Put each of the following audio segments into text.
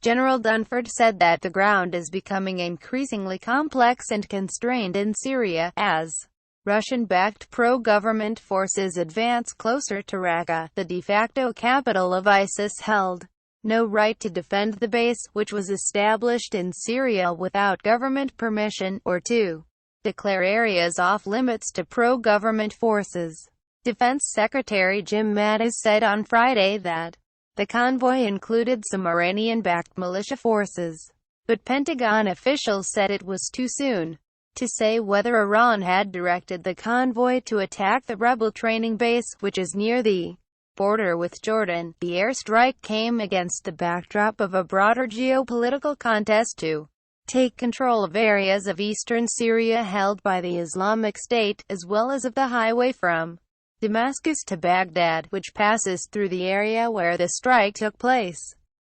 General Dunford said that the ground is becoming increasingly complex and constrained in Syria, as Russian-backed pro-government forces advance closer to Raqqa, the de facto capital of ISIS held no right to defend the base, which was established in Syria without government permission, or to declare areas off-limits to pro-government forces. Defense Secretary Jim Mattis said on Friday that the convoy included some Iranian-backed militia forces, but Pentagon officials said it was too soon to say whether Iran had directed the convoy to attack the rebel training base, which is near the border with Jordan. The airstrike came against the backdrop of a broader geopolitical contest to take control of areas of eastern Syria held by the Islamic State, as well as of the highway from Damascus to Baghdad, which passes through the area where the strike took place.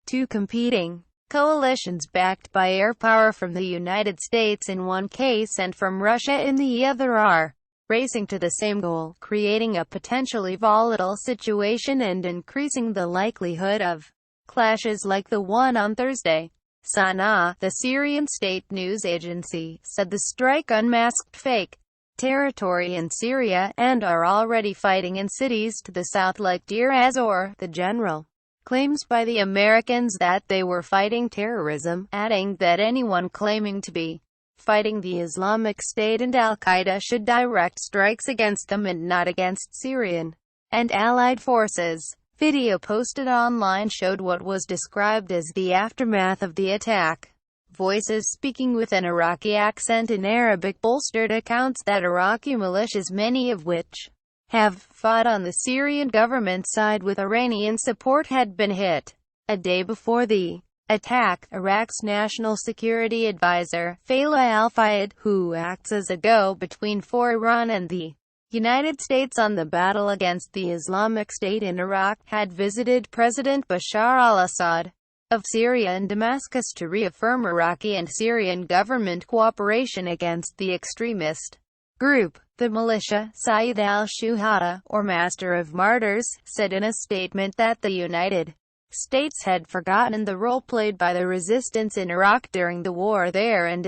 Two competing coalitions backed by air power from the United States in one case and from Russia in the other are racing to the same goal, creating a potentially volatile situation and increasing the likelihood of clashes like the one on Thursday. Sana'a, the Syrian state news agency, said the strike unmasked fake territory in Syria, and are already fighting in cities to the south like Deir ez-Zor. The general claims by the Americans that they were fighting terrorism, adding that anyone claiming to be fighting the Islamic State and Al-Qaeda should direct strikes against them and not against Syrian and allied forces. Video posted online showed what was described as the aftermath of the attack. Voices speaking with an Iraqi accent in Arabic bolstered accounts that Iraqi militias, many of which have fought on the Syrian government side with Iranian support, had been hit. A day before the attack, Iraq's National Security Advisor, Fayla al-Fayed, who acts as a go-between for Iran and the United States on the battle against the Islamic State in Iraq, had visited President Bashar al-Assad of Syria in Damascus to reaffirm Iraqi and Syrian government cooperation against the extremist group. The militia, Sayyid al-Shuhada, or Master of Martyrs, said in a statement that the United States had forgotten the role played by the resistance in Iraq during the war there and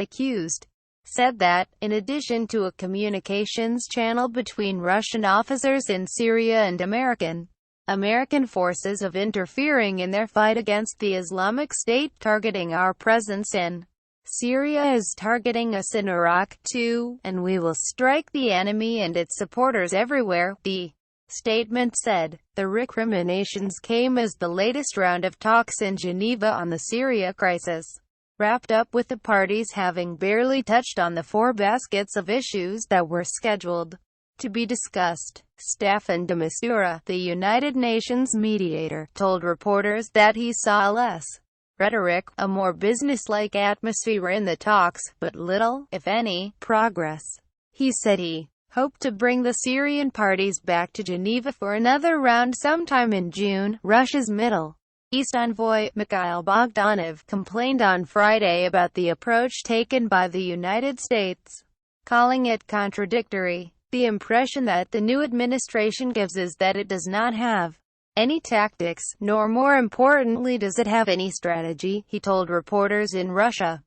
said that, in addition to a communications channel between Russian officers in Syria and American forces of interfering in their fight against the Islamic State, targeting our presence in Syria is targeting us in Iraq too, and we will strike the enemy and its supporters everywhere, the statement said. The recriminations came as the latest round of talks in Geneva on the Syria crisis wrapped up, with the parties having barely touched on the 4 baskets of issues that were scheduled to be discussed. Staffan de Mistura, the United Nations mediator, told reporters that he saw less rhetoric, a more business-like atmosphere in the talks, but little, if any, progress. He said he hoped to bring the Syrian parties back to Geneva for another round sometime in June. Russia's Middle East envoy, Mikhail Bogdanov, complained on Friday about the approach taken by the United States, calling it contradictory. The impression that the new administration gives is that it does not have any tactics, nor more importantly does it have any strategy, he told reporters in Russia.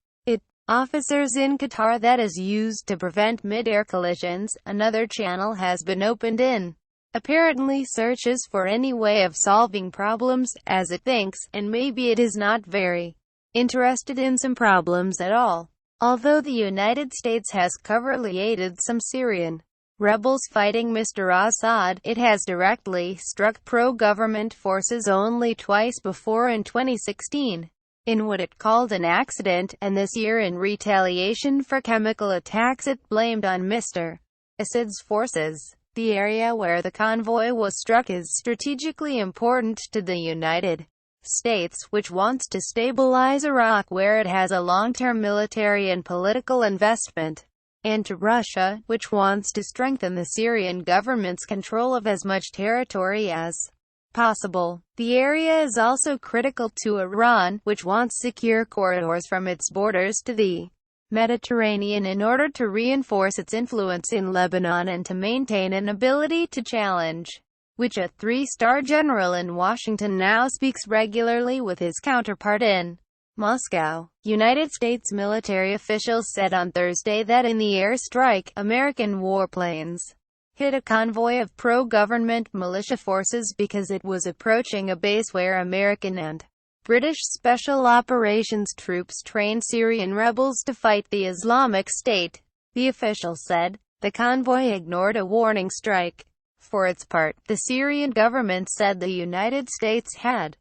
Officers in Qatar that is used to prevent mid-air collisions. Another channel has been opened in apparently searches for any way of solving problems, as it thinks, and maybe it is not very interested in some problems at all. Although the United States has covertly aided some Syrian rebels fighting Mr. Assad, it has directly struck pro-government forces only twice before, in 2016. In what it called an accident, and this year in retaliation for chemical attacks it blamed on Mr. Assad's forces. The area where the convoy was struck is strategically important to the United States, which wants to stabilize Iraq where it has a long-term military and political investment, and to Russia, which wants to strengthen the Syrian government's control of as much territory as possible. The area is also critical to Iran, which wants secure corridors from its borders to the Mediterranean in order to reinforce its influence in Lebanon and to maintain an ability to challenge, which a 3-star general in Washington now speaks regularly with his counterpart in Moscow. United States military officials said on Thursday that in the airstrike, American warplanes hit a convoy of pro-government militia forces because it was approaching a base where American and British Special Operations troops trained Syrian rebels to fight the Islamic State. The official said. The convoy ignored a warning strike. For its part, the Syrian government said the United States had